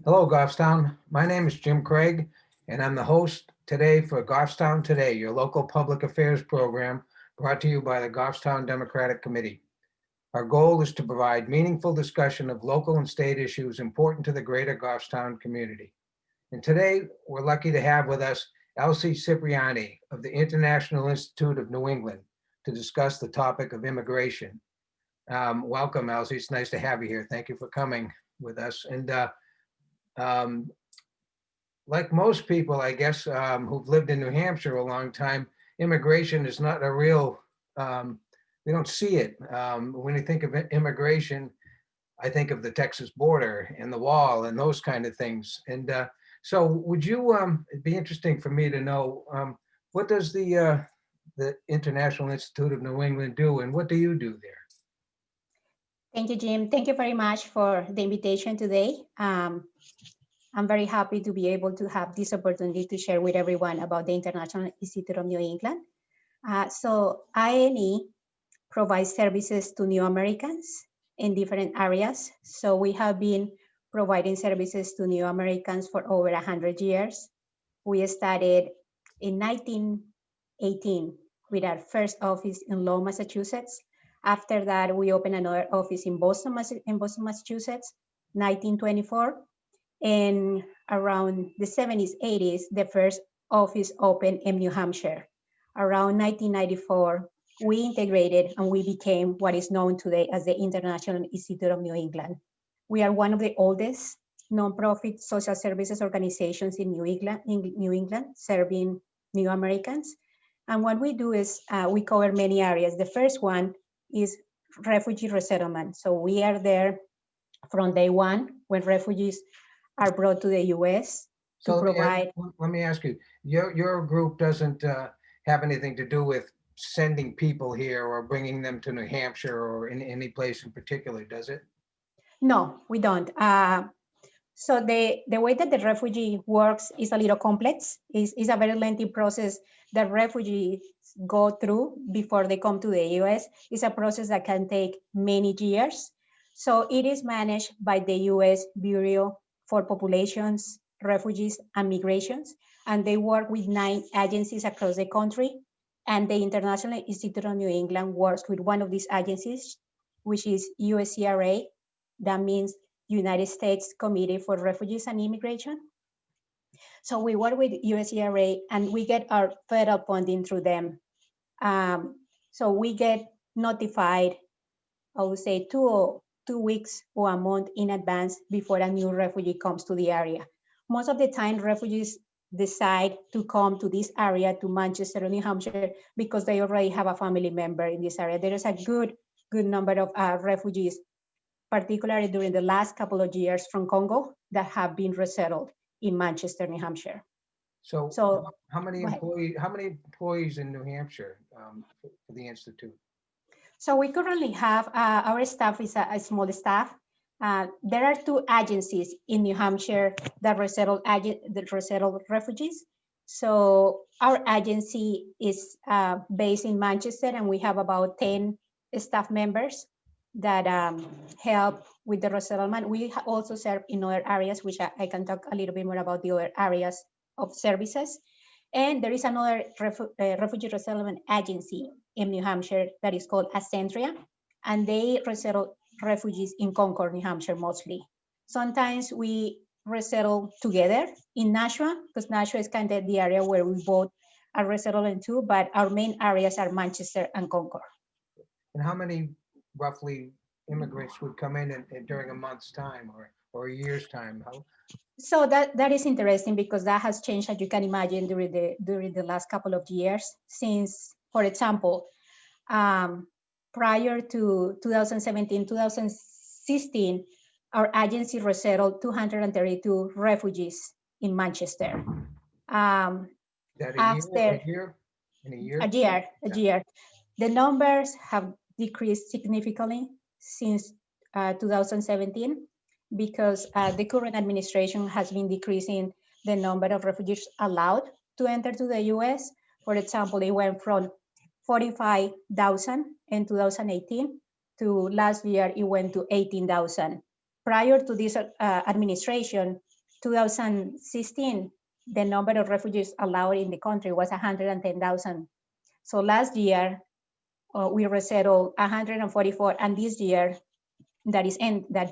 Hello, Goffstown. My name is Jim Craig, and I'm the host today for Goffstown Today, your local public affairs program brought to you by the Goffstown Democratic Committee. Our goal is to provide meaningful discussion of local and state issues important to the greater Goffstown community. And today, we're lucky to have with us Elsy Cipriani of the International Institute of New England to discuss the topic of immigration. Welcome, Elsy. It's nice to have you here. Thank you for coming with us. Um, like most people, I guess, who've lived in New Hampshire a long time, immigration is not a real, we don't see it. When you think of immigration, I think of the Texas border and the wall and those kind of things. So would you, it'd be interesting for me to know, what does the International Institute of New England do, and what do you do there? Thank you, Jim. Thank you very much for the invitation today. I'm very happy to be able to have this opportunity to share with everyone about the International Institute of New England. So INE provides services to new Americans in different areas. So we have been providing services to new Americans for over 100 years. We started in 1918 with our first office in Lowell, Massachusetts. After that, we opened another office in Boston, Massachusetts, 1924. And around the 70s, 80s, the first office opened in New Hampshire. Around 1994, we integrated and we became what is known today as the International Institute of New England. We are one of the oldest nonprofit social services organizations in New England, serving new Americans. And what we do is we cover many areas. The first one is refugee resettlement. So we are there from day one when refugees are brought to the U.S. to provide. Let me ask you, your group doesn't have anything to do with sending people here or bringing them to New Hampshire or in any place in particular, does it? No, we don't. So the way that the refugee works is a little complex. It's a very lengthy process that refugees go through before they come to the U.S. It's a process that can take many years. So it is managed by the U.S. Bureau for Populations, Refugees, and Migrations, and they work with 9 agencies across the country. And the International Institute of New England works with one of these agencies, which is USCRA. That means United States Committee for Refugees and Immigration. So we work with USCRA and we get our federal funding through them. So we get notified, I would say 2 weeks or a month in advance before a new refugee comes to the area. Most of the time, refugees decide to come to this area, to Manchester, New Hampshire, because they already have a family member in this area. There is a good number of refugees, particularly during the last couple of years from Congo, that have been resettled in Manchester, New Hampshire. So how many employees in New Hampshire for the Institute? So we currently have, our staff is a small staff. There are 2 agencies in New Hampshire that resettle refugees. So our agency is based in Manchester, and we have about 10 staff members that help with the resettlement. We also serve in other areas, which I can talk a little bit more about the other areas of services. And there is another refugee resettlement agency in New Hampshire that is called Acentria, and they resettle refugees in Concord, New Hampshire mostly. Sometimes we resettle together in Nashua, because Nashua is kind of the area where we both are resettling to, but our main areas are Manchester and Concord. And how many roughly immigrants would come in during a month's time or a year's time? So that is interesting, because that has changed, as you can imagine, during the last couple of years. Since, for example, prior to 2017, 2016, our agency resettled 232 refugees in Manchester. A year? A year. The numbers have decreased significantly since 2017, because the current administration has been decreasing the number of refugees allowed to enter to the US. For example, they went from 45,000 in 2018 to last year, it went to 18,000. Prior to this administration, 2016, the number of refugees allowed in the country was 110,000. So last year, we resettled 144, and this year, that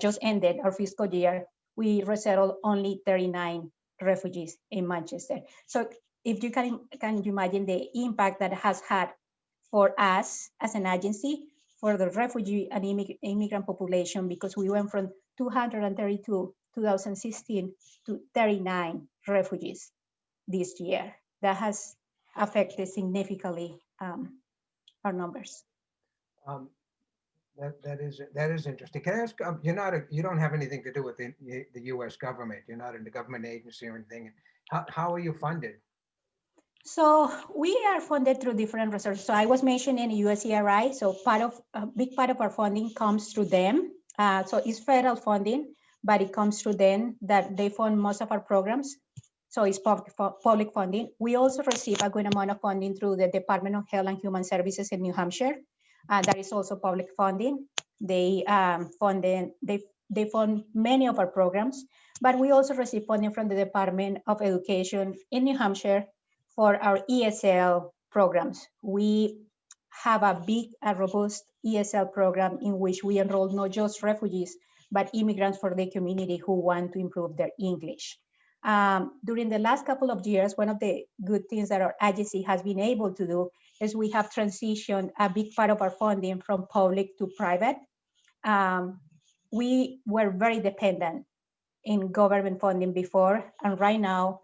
just ended our fiscal year, we resettled only 39 refugees in Manchester. So if you can you imagine the impact that has had for us as an agency, for the refugee and immigrant population, because we went from 232 2016 to 39 refugees this year. That has affected significantly our numbers. That is interesting. Can I ask? You don't have anything to do with the U.S. government. You're not in the government agency or anything. How are you funded? So we are funded through different resources. So I was mentioning USCRI. So a big part of our funding comes through them. So it's federal funding, but it comes through them that they fund most of our programs. So it's public funding. We also receive a good amount of funding through the Department of Health and Human Services in New Hampshire. That is also public funding. They fund many of our programs, but we also receive funding from the Department of Education in New Hampshire for our ESL programs. We have a robust ESL program in which we enroll not just refugees, but immigrants for the community who want to improve their English. During the last couple of years, one of the good things that our agency has been able to do is we have transitioned a big part of our funding from public to private. We were very dependent in government funding before, and right now,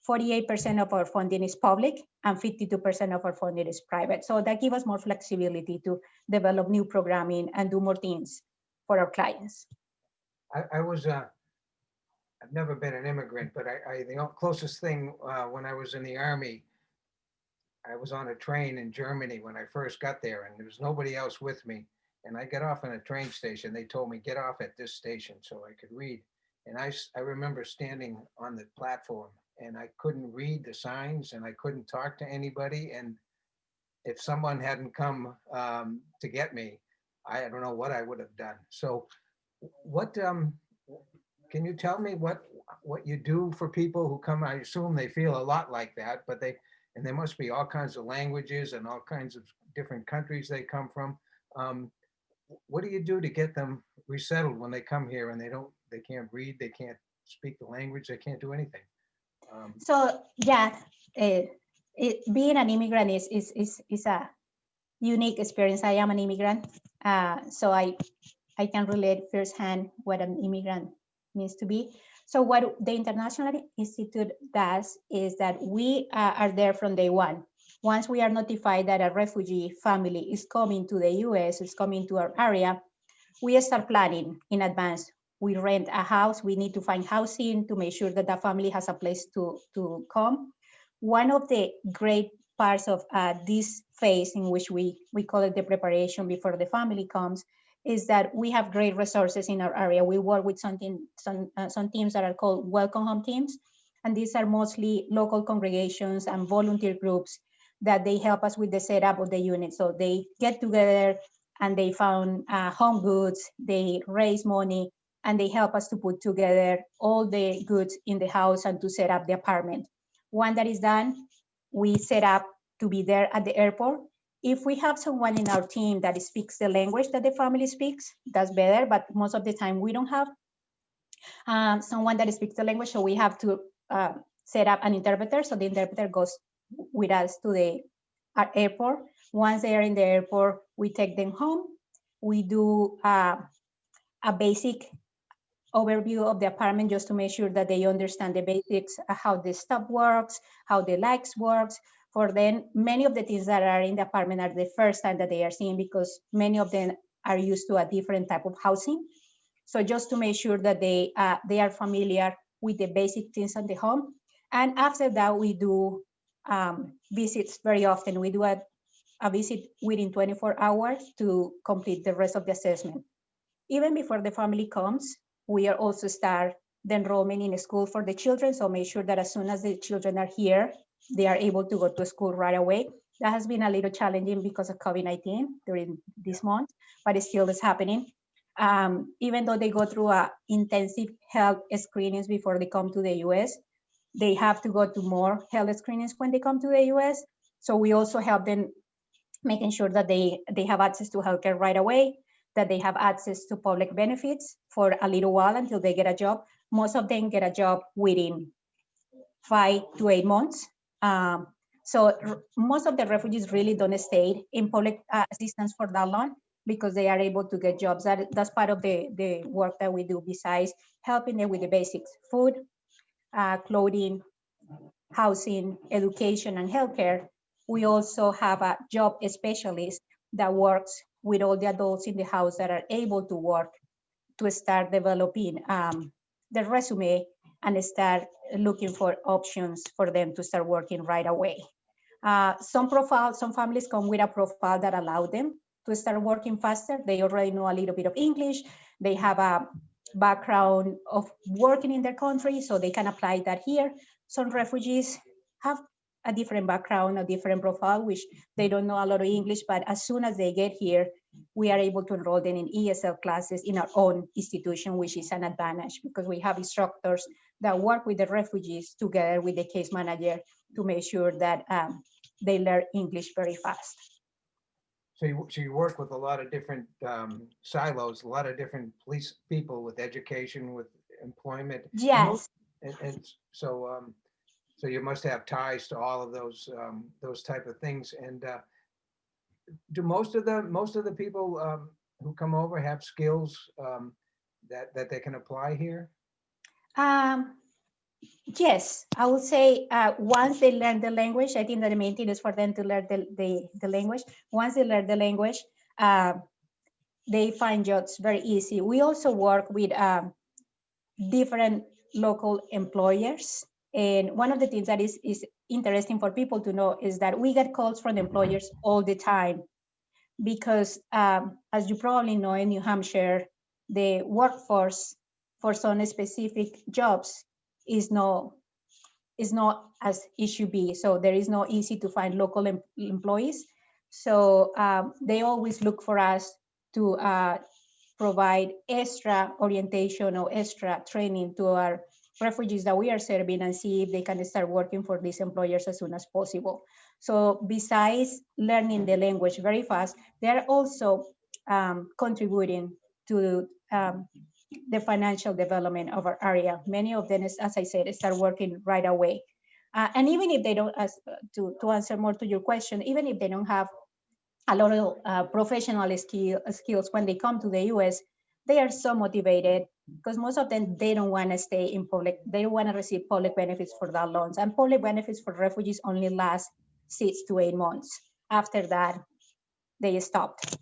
48% of our funding is public and 52% of our funding is private. So that gives us more flexibility to develop new programming and do more things for our clients. I've never been an immigrant, but the closest thing when I was in the Army, I was on a train in Germany when I first got there, and there was nobody else with me. And I got off in a train station. They told me, get off at this station so I could read. And I remember standing on the platform and I couldn't read the signs and I couldn't talk to anybody. And if someone hadn't come to get me, I don't know what I would have done. So what, can you tell me what you do for people who come? I assume they feel a lot like that, but there must be all kinds of languages and all kinds of different countries they come from. What do you do to get them resettled when they come here and they can't read, they can't speak the language, they can't do anything? So yeah, being an immigrant is a unique experience. I am an immigrant, so I can relate firsthand what an immigrant means to be. So what the International Institute does is that we are there from day one. Once we are notified that a refugee family is coming to the US, is coming to our area, we start planning in advance. We rent a house, we need to find housing to make sure that the family has a place to come. One of the great parts of this phase, in which we call it the preparation before the family comes, is that we have great resources in our area. We work with some teams that are called welcome home teams. And these are mostly local congregations and volunteer groups that they help us with the setup of the unit. So they get together and they found home goods, they raise money, and they help us to put together all the goods in the house and to set up the apartment. When that is done, we set up to be there at the airport. If we have someone in our team that speaks the language that the family speaks, that's better, but most of the time we don't have someone that speaks the language, so we have to set up an interpreter. So the interpreter goes with us to our airport. Once they are in the airport, we take them home. We do a basic overview of the apartment just to make sure that they understand the basics, how the stuff works, how the lights works. For them, many of the things that are in the apartment are the first time that they are seeing, because many of them are used to a different type of housing. So just to make sure that they are familiar with the basic things in the home. And after that, we do visits very often. We do a visit within 24 hours to complete the rest of the assessment. Even before the family comes, we are also start the enrollment in a school for the children. So make sure that as soon as the children are here, they are able to go to school right away. That has been a little challenging because of COVID-19 during this month, but it still is happening. Even though they go through intensive health screenings before they come to the US, they have to go to more health screenings when they come to the US. So we also help them making sure that they have access to healthcare right away, that they have access to public benefits for a little while until they get a job. Most of them get a job within 5 to 8 months. So most of the refugees really don't stay in public assistance for that long because they are able to get jobs. That's part of the work that we do besides helping them with the basics: food, clothing, housing, education, and healthcare. We also have a job specialist that works with all the adults in the house that are able to work to start developing their resume and start looking for options for them to start working right away. Some families come with a profile that allow them to start working faster. They already know a little bit of English. They have a background of working in their country, so they can apply that here. Some refugees have a different background, a different profile, which they don't know a lot of English, but as soon as they get here, we are able to enroll them in ESL classes in our own institution, which is an advantage because we have instructors that work with the refugees together with the case manager to make sure that they learn English very fast. So you work with a lot of different silos, a lot of different police people with education, with employment. Yes. And so so you must have ties to all of those type of things. And do most of the people who come over have skills that they can apply here? Yes, I would say once they learn the language, I think that the main thing is for them to learn the language. Once they learn the language, they find jobs very easy. We also work with different local employers. And one of the things that is interesting for people to know is that we get calls from employers all the time because as you probably know, in New Hampshire, the workforce for some specific jobs is not as it should be. So there is no easy to find local employees. So they always look for us to provide extra orientation or extra training to our refugees that we are serving and see if they can start working for these employers as soon as possible. So besides learning the language very fast, they're also contributing to the financial development of our area. Many of them, as I said, start working right away. And even if they don't, to answer more to your question, even if they don't have a lot of professional skills when they come to the US, they are so motivated because most of them, they don't want to stay in public. They don't want to receive public benefits for that long. And public benefits for refugees only last 6 to 8 months. After that, they stopped.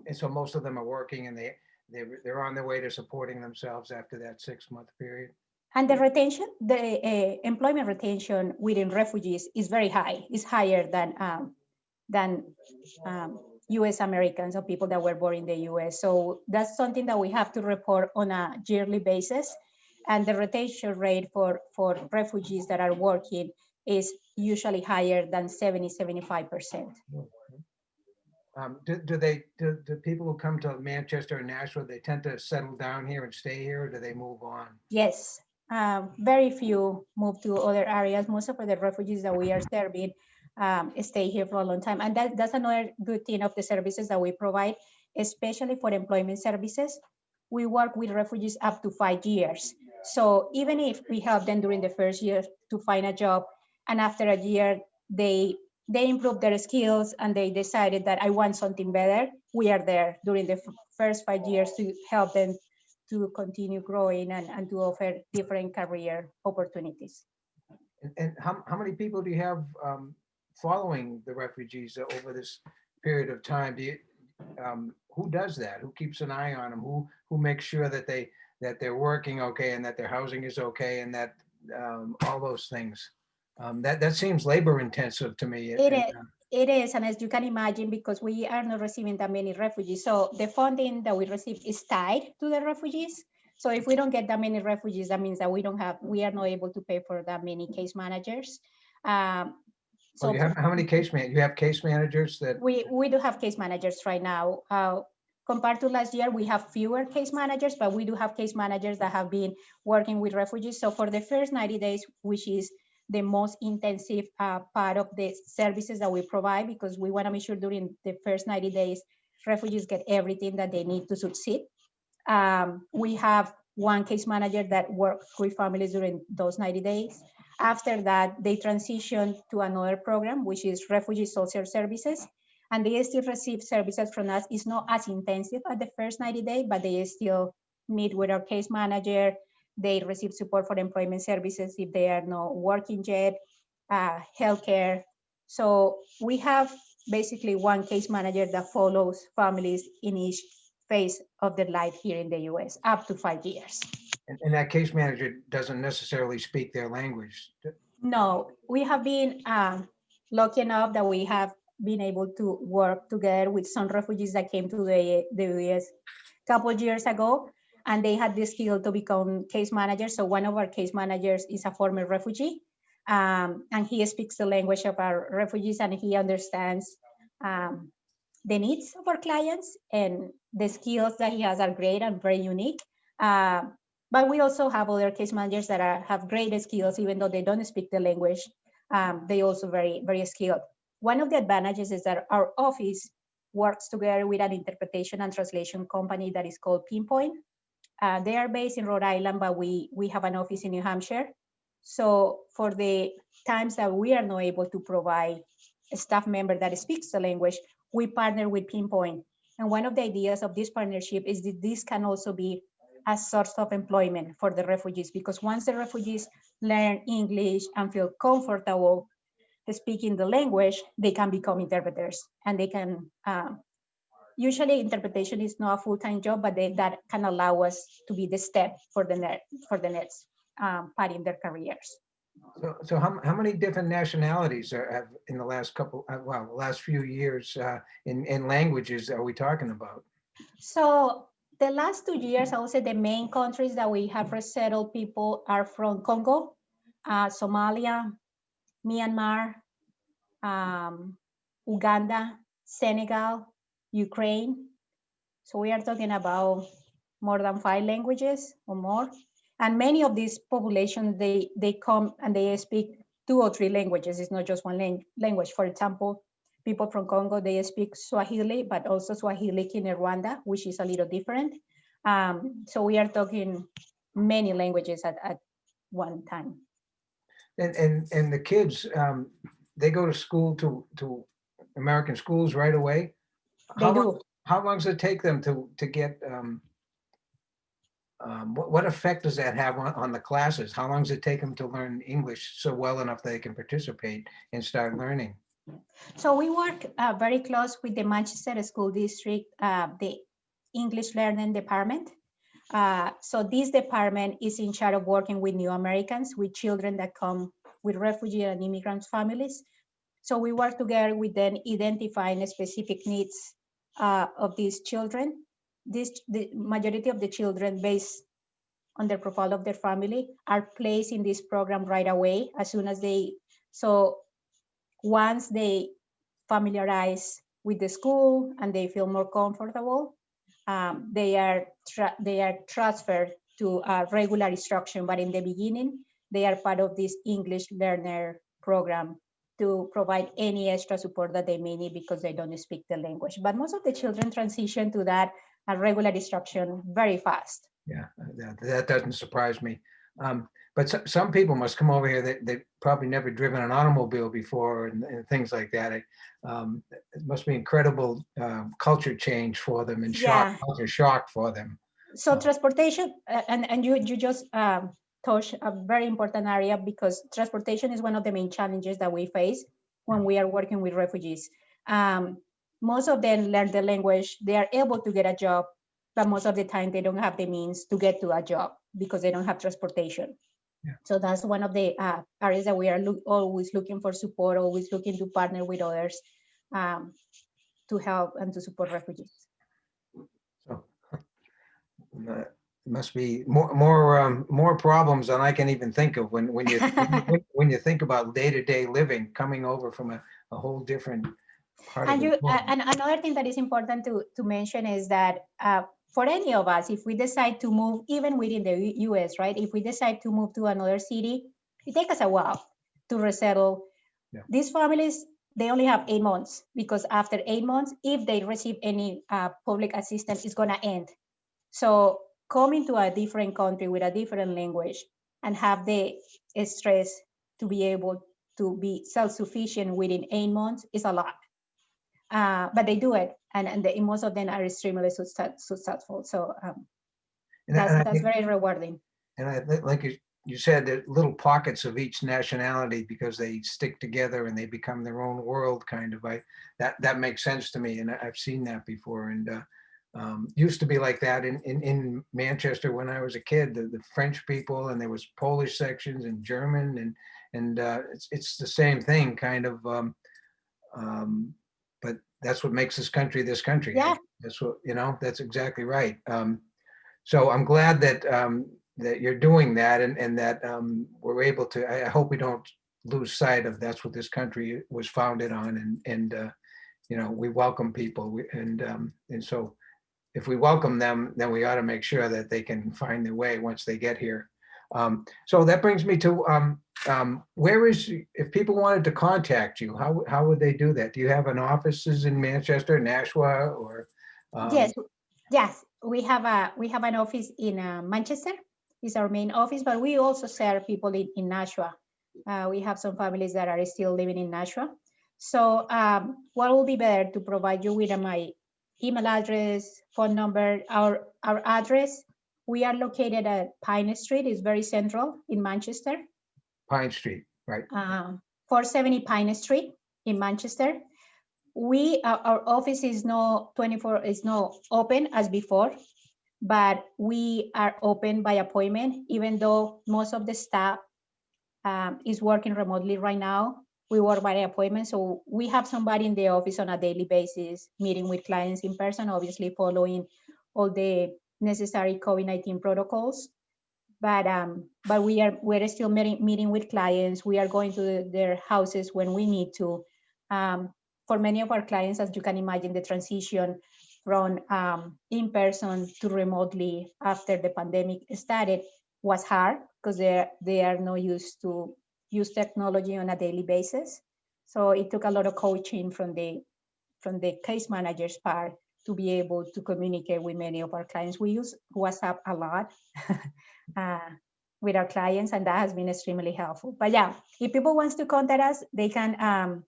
And so most of them are working and they're on their way to supporting themselves after that 6-month period. And the retention, the employment retention within refugees is very high. It's higher than US Americans or people that were born in the US. So that's something that we have to report on a yearly basis. And the retention rate for refugees that are working is usually higher than 70-75%. Do people who come to Manchester and Nashville, they tend to settle down here and stay here, or do they move on? Yes, very few move to other areas. Most of the refugees that we are serving stay here for a long time. And that's another good thing of the services that we provide, especially for employment services. We work with refugees up to 5 years. So even if we help them during the first year to find a job, and after a year, they improve their skills and they decided that I want something better, we are there during the first 5 years to help them to continue growing and to offer different career opportunities. And how many people do you have following the refugees over this period of time? Who does that? Who keeps an eye on them? Who makes sure that they're working okay and that their housing is okay and that all those things? That seems labor intensive to me. It is, and as you can imagine, because we are not receiving that many refugees, so the funding that we receive is tied to the refugees. So if we don't get that many refugees, that means that we are not able to pay for that many case managers. So you have how many case managers? You have case managers that we do have case managers right now. compared to last year, we have fewer case managers, but we do have case managers that have been working with refugees. So for the first 90 days, which is the most intensive part of the services that we provide, because we want to make sure during the first 90 days, refugees get everything that they need to succeed. We have one case manager that works with families during those 90 days. After that, they transition to another program, which is Refugee Social Services. And they still receive services from us. It's not as intensive at the first 90 days, but they still meet with our case manager. They receive support for employment services if they are not working yet, healthcare. So we have basically one case manager that follows families in each phase of their life here in the US, up to 5 years. And that case manager doesn't necessarily speak their language. No, we have been lucky enough that we have been able to work together with some refugees that came to the US a couple of years ago, and they had the skill to become case managers. So one of our case managers is a former refugee, and he speaks the language of our refugees, and he understands the needs of our clients, and the skills that he has are great and very unique. But we also have other case managers that have great skills, even though they don't speak the language. They also very, very skilled. One of the advantages is that our office works together with an interpretation and translation company that is called Pinpoint. They are based in Rhode Island, but we have an office in New Hampshire. So for the times that we are not able to provide a staff member that speaks the language, we partner with Pinpoint. And one of the ideas of this partnership is that this can also be a source of employment for the refugees, because once the refugees learn English and feel comfortable speaking the language, they can become interpreters, and they can, usually interpretation is not a full-time job, but that can allow us to be the step for the next part in their careers. So how many different nationalities have in the last last few years in languages are we talking about? So the last 2 years, I would say the main countries that we have resettled people are from Congo, Somalia, Myanmar, Uganda, Senegal, Ukraine. So we are talking about more than 5 languages or more. And many of these populations, they come and they speak 2 or 3 languages. It's not just one language. For example, people from Congo, they speak Swahili, but also Swahili Kinyarwanda, which is a little different. So we are talking many languages at one time. And the kids, they go to school to American schools right away? They do. How long does it take them to get, what effect does that have on the classes? How long does it take them to learn English so well enough they can participate and start learning? So we work very close with the Manchester School District, the English Learning Department. So this department is in charge of working with new Americans, with children that come with refugee and immigrant families. So we work together with them, identifying specific needs of these children. The majority of the children, based on the profile of their family, are placed in this program right away as soon as so once they familiarize with the school and they feel more comfortable, they are transferred to a regular instruction. But in the beginning, they are part of this English learner program to provide any extra support that they may need because they don't speak the language. But most of the children transition to that regular instruction very fast. Yeah, that doesn't surprise me. But some people must come over here that they've probably never driven an automobile before and things like that. It must be incredible culture change for them and culture shock for them. So transportation, and you just touched a very important area, because transportation is one of the main challenges that we face when we are working with refugees. Most of them learn the language, they are able to get a job, but most of the time they don't have the means to get to a job because they don't have transportation. Yeah. So that's one of the areas that we are always looking for support, always looking to partner with others to help and to support refugees. So must be more problems than I can even think of when you when you think about day-to-day living, coming over from a whole different part of And it. and another thing that is important to mention is that for any of us, if we decide to move, even within the US, right? If we decide to move to another city, it takes us a while to resettle. Yeah. These families, they only have 8 months, because after 8 months, if they receive any public assistance, it's gonna end. So coming to a different country with a different language and have the stress to be able to be self-sufficient within 8 months is a lot. But they do it, and most of them are extremely successful. So that's very rewarding. And I think, like you said, that little pockets of each nationality, because they stick together and they become their own world, kind of. That makes sense to me, and I've seen that before. And used to be like that in Manchester when I was a kid. The French people, and there was Polish sections and German, and it's the same thing, kind of. But that's what makes this country this country. Yeah. That's what, that's exactly right. So I'm glad that that you're doing that, and that we're able to. I hope we don't lose sight of that's what this country was founded on, and we welcome people, and so if we welcome them, then we ought to make sure that they can find their way once they get here. So that brings me to if people wanted to contact you, how would they do that? Do you have an offices in Manchester, Nashua, or? Yes, we have an office in Manchester. It's our main office, but we also serve people in Nashua. We have some families that are still living in Nashua. So what will be better to provide you with my email address, phone number, our address. We are located at Pine Street. It's very central in Manchester. Pine Street, right. 470 Pine Street in Manchester. Our office is not open as before, but we are open by appointment, even though most of the staff is working remotely right now. We work by appointment. So we have somebody in the office on a daily basis, meeting with clients in person, obviously following all the necessary COVID-19 protocols. But we're still meeting with clients. We are going to their houses when we need to. For many of our clients, as you can imagine, the transition from in person to remotely after the pandemic started was hard, because they are not used to use technology on a daily basis. So it took a lot of coaching from the case manager's part to be able to communicate with many of our clients. We use WhatsApp a lot with our clients, and that has been extremely helpful. But yeah, if people wants to contact us, they can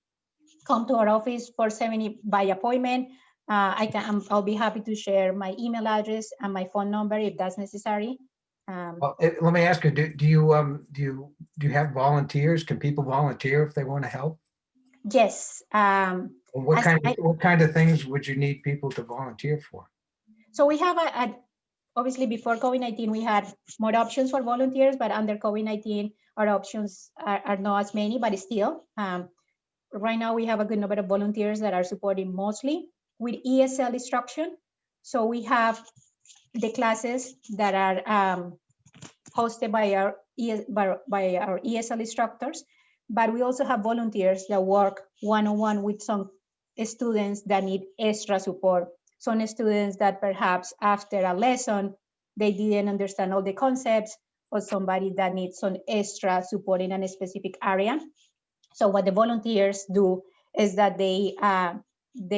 come to our office for 470 by appointment. I'll be happy to share my email address and my phone number if that's necessary. Well, let me ask you: Do you have volunteers? Can people volunteer if they want to help? Yes. What kind of things would you need people to volunteer for? So we have obviously before COVID-19 we had more options for volunteers, but under COVID-19 our options are not as many, but still. Right now we have a good number of volunteers that are supporting mostly with ESL instruction. So we have the classes that are hosted by our ESL instructors, but we also have volunteers that work one-on-one with some students that need extra support. Some students that perhaps after a lesson, they didn't understand all the concepts, or somebody that needs some extra support in a specific area. So what the volunteers do is that they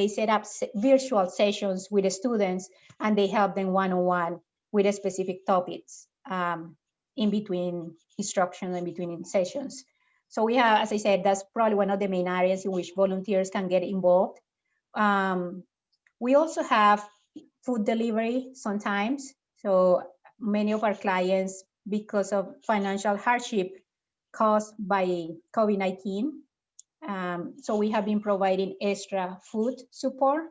set up virtual sessions with the students, and they help them one-on-one with specific topics in between instruction and between sessions. So we have, as I said, that's probably one of the main areas in which volunteers can get involved. We also have food delivery sometimes. So many of our clients, because of financial hardship caused by COVID-19, so we have been providing extra food support.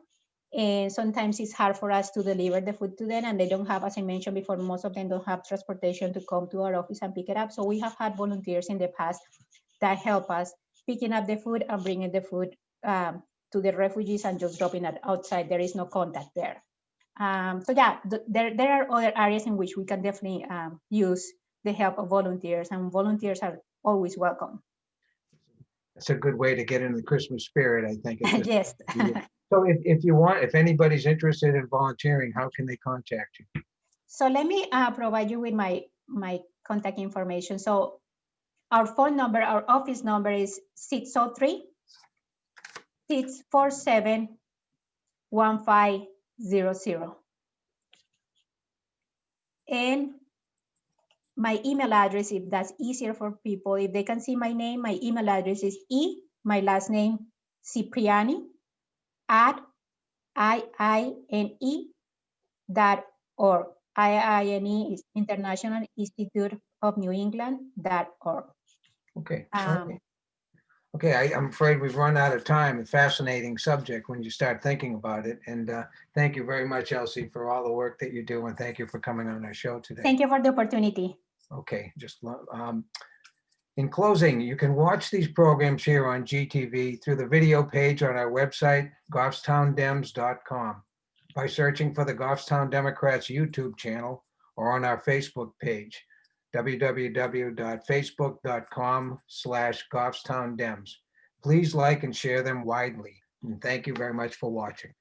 And sometimes it's hard for us to deliver the food to them, and they don't have, as I mentioned before, most of them don't have transportation to come to our office and pick it up. So we have had volunteers in the past that help us picking up the food and bringing the food to the refugees and just dropping it outside. There is no contact there. So yeah, there are other areas in which we can definitely use the help of volunteers, and volunteers are always welcome. It's a good way to get into the Christmas spirit, I think. at this Yes. time of year. So if you want, if anybody's interested in volunteering, how can they contact you? So let me provide you with my contact information. So our phone number, our office number is 603-647-1500. And my email address, if that's easier for people, if they can see my name, my email address is my last name, Cipriani, at iine.org. IINE is International Institute of New England.org. Okay. Okay, I'm afraid we've run out of time. A fascinating subject when you start thinking about it. And thank you very much, Elsy, for all the work that you do. And thank you for coming on our show today. Thank you for the opportunity. Okay, in closing, you can watch these programs here on GTV through the video page on our website, goffstowndems.com, by searching for the Goffstown Democrats YouTube channel or on our Facebook page, www.facebook.com/GoffstownDems. Please like and share them widely. And thank you very much for watching.